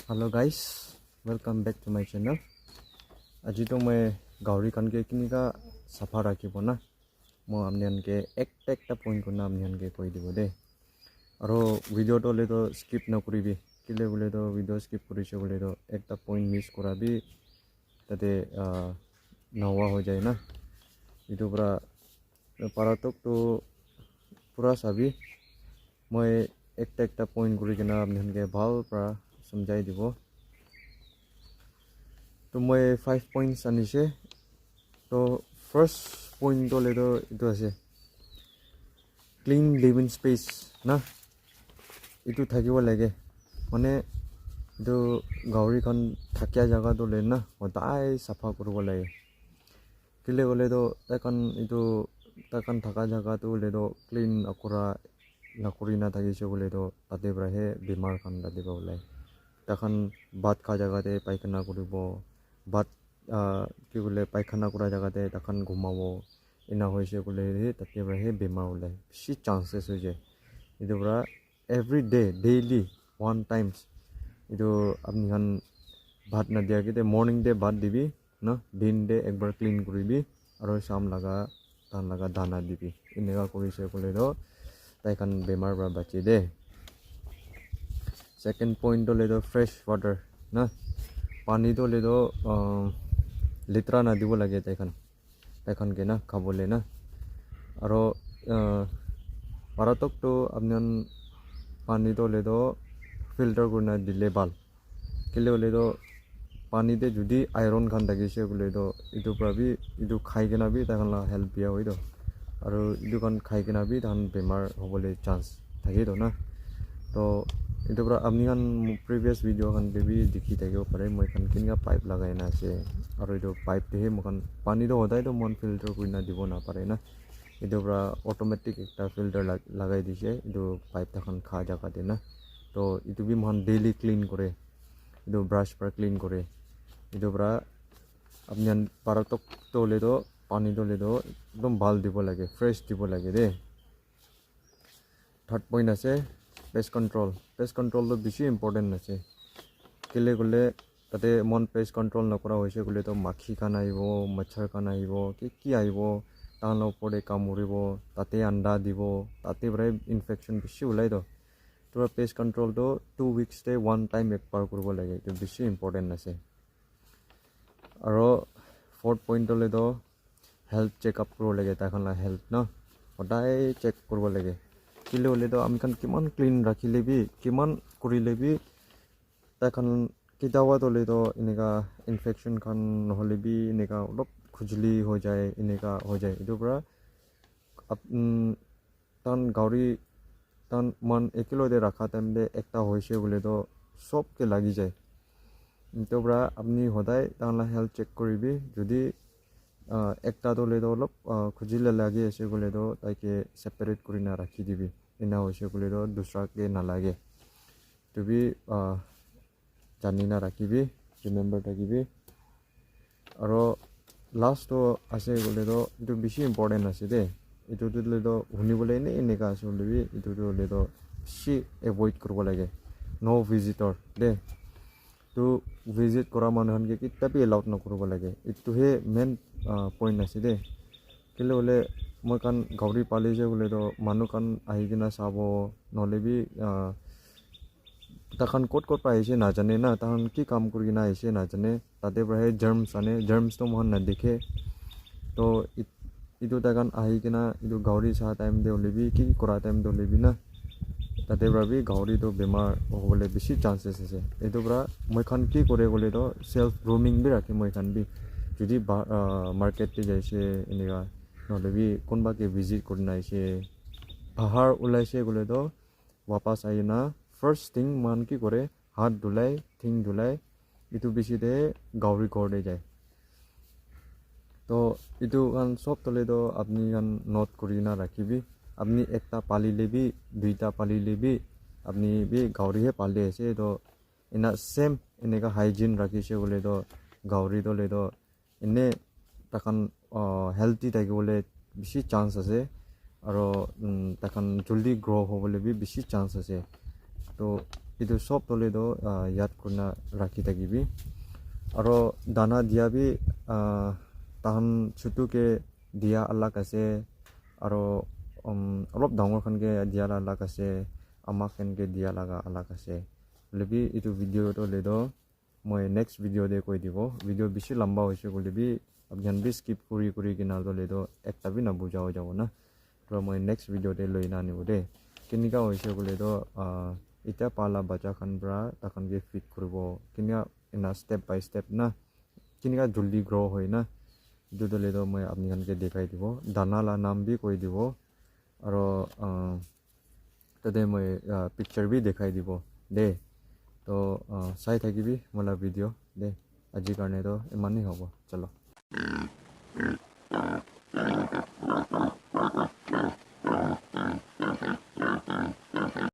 Hello guys, welcome back to my channel. Aji to मैं गावरी kan के किनी का सफा राखी बना मो हमने के एक point को नाम हमने के कोई दिवो दे और वीडियो तो ले तो skip ना करी भी किले बोले तो वीडियो skip करी से बोले तो एक ता point miss करा भी तते नवा हो जाए ना इधर पूरा पारातोक तो पूरा सभी मैं एक point करी के ना हमने के भाव पूरा समझाई दिवो तो मैं 5 points आनिसे तो first point तो ले तो इतो ऐसे clean living space ना इतो থাকিব লাগে মানে इतो गावरी खान থাকিয়া জায়গা তো ले ना সদায় সাফা কৰিব লাগে কিলে গলে তো তাকান থাকা জায়গা তো ले तो clean আকৰা নকৰি না থাকিছে বলে তো তাতে ব্ৰহে বেমাৰ খান দাদিব ওলাই তখন ভাত খা জায়গাতে পায়খানা কৰিব ভাত কি বলে পায়খানা কৰা জায়গাতে তখন ঘুমাব ইনা হৈছে বলে তাতে ব্ৰহে বেমাৰ ওলাই বেছি চান্সেস হৈ যায় ইটো পৰা every day daily one times ইটো আপনি খান ভাত না দিয়া কেতে মর্নিং ডে ভাত দিবি না দিন ডে একবার ক্লিন কৰিবি আৰু শাম লাগা তান লাগা দানা দিবি এনেকা কৰিছে বলে তো তাইখান বেমাৰ পৰা বাচি দে second point to le do fresh water na pani to le do litra na dibo lage taikhan ke na khabole na aro paratok to apnan pani to le do filter kurna dile bal kile le do pani te judi iron khan dagise bole do idu prabi idu khai ke na bi taikhan la help bia hoi do aro idu kan khai ke na bi tahan bemar hobole chance thake do na to itu pra apni kan previous video kan bebi dikhi thake pare moi kan kinga pipe lagai na ase aro itu pipe te mokan pani do hodai to mon filter kuina dibo na pare na itu pra automatic ekta filter lagai dise itu pipe ta kan kha jaga de na to itu bi mon daily clean kore itu brush par clean kore itu pra apni paratok to le do pani do le do ekdom bal dibo lage fresh dibo lage de third point ase pest control to beshi important ase kile gole tate mon pest control nakora hoise gole to makhi kan aibo machhar kan aibo ki aibo tan opore kamuribo tate anda dibo tate brai infection beshi ulai do to pest control to 2 weeks te one time ekbar koribo lage to beshi important ase aro fourth point le do health check up koribo lage ta khan la health na hodai check koribo lage কিলে হলে তো আমি খান কিমান clean ৰাখিলে B কিমান কৰিলে B তাখন কিতাবা তলে তো এনেকা ইনফেকশন খান নহলে বি এনেকা অলপ খুজলি হৈ যায় এনেকা হৈ যায় এটো পৰা তান গাউৰি তান মান একিলোতে ৰাখা টাইম দে একটা হৈছে বলে তো সবকে লাগি যায় এটো পৰা আপনি সদায় তানলা হেলথ চেক কৰিবি যদি একটা তো le do lop khujile lagi ase gole do taike separate kuri na rakhi dibi ina hoise gole do dusra ke na lage to bi jani na rakhibi remember takibi aro last to ase gole do itu bishi important ase de itu le do huni bole ne eneka ase gole bi itu le do bishi avoid korbo lage no visitor de to visit kora manhan ke kitta bi allowed na korbo lage itu he main point ase de kile ole moi kan gauri pali je bole to manu kan ahi gina sabo nole bi takhan kot pa aise na jane na tahan ki kam kuri gina aise na jane tate brahe germs to mohan na dekhe to itu takan ahi gina itu gauri sa time de ole bi ki kora time de ole bi na tate brabi gauri to bemar hobole beshi chances ase etu bra moi kan ki kore gole to self grooming bi rakhi moi kan bi যদি market তে যাইছে এনেকা নহলে B কোনবা কে visit করনা আইছে বাহার উলাইছে গলে তো वापस আইনা ফার্স্ট থিং মান কি করে হাত ধুলাই থিং ধুলাই ইটু বেশি দে গাউরি করে যায় তো ইটু গান সব তলে তো আপনি গান নোট করি না রাখিবি আপনি একটা পালি লেবি দুইটা পালি লেবি আপনি বি গাউরি হে পালি আছে তো ইনা সেম এনেকা হাইজিন রাখিছে বলে তো গাউরি তলে তো এনে তাখান হেলথি থাকিবলে বেছি চান্স আছে আৰু তাখান জলদি গ্রো হ'বলে বি বেছি চান্স আছে তো itu sob tole do yat kurna rakhi takibi aro dana dia bi tahan chutu ke dia alak ase aro olop dangor khan ke dia alak ase amak khan ke dia laga alak ase lebi itu video to le do moi next video de koi dibo video bishi lamba hoise kole bi abjan bi skip kuri kina to le do ekta bi na bujao jabo na to moi next video de loina nibo de kinika hoise kole do ita pala bacha khan bra takhan ge fit kuribo kinia ina step by step na kinika juldi grow hoy na itu to le do moi apni khan ke dekhai dibo dana la naam bi koi dibo aro tade moi picture bi dekhai dibo de তো চাই থাকিবি মোলা video' দে আজিৰ কাৰণে তো ইমানেই হ'ব চলো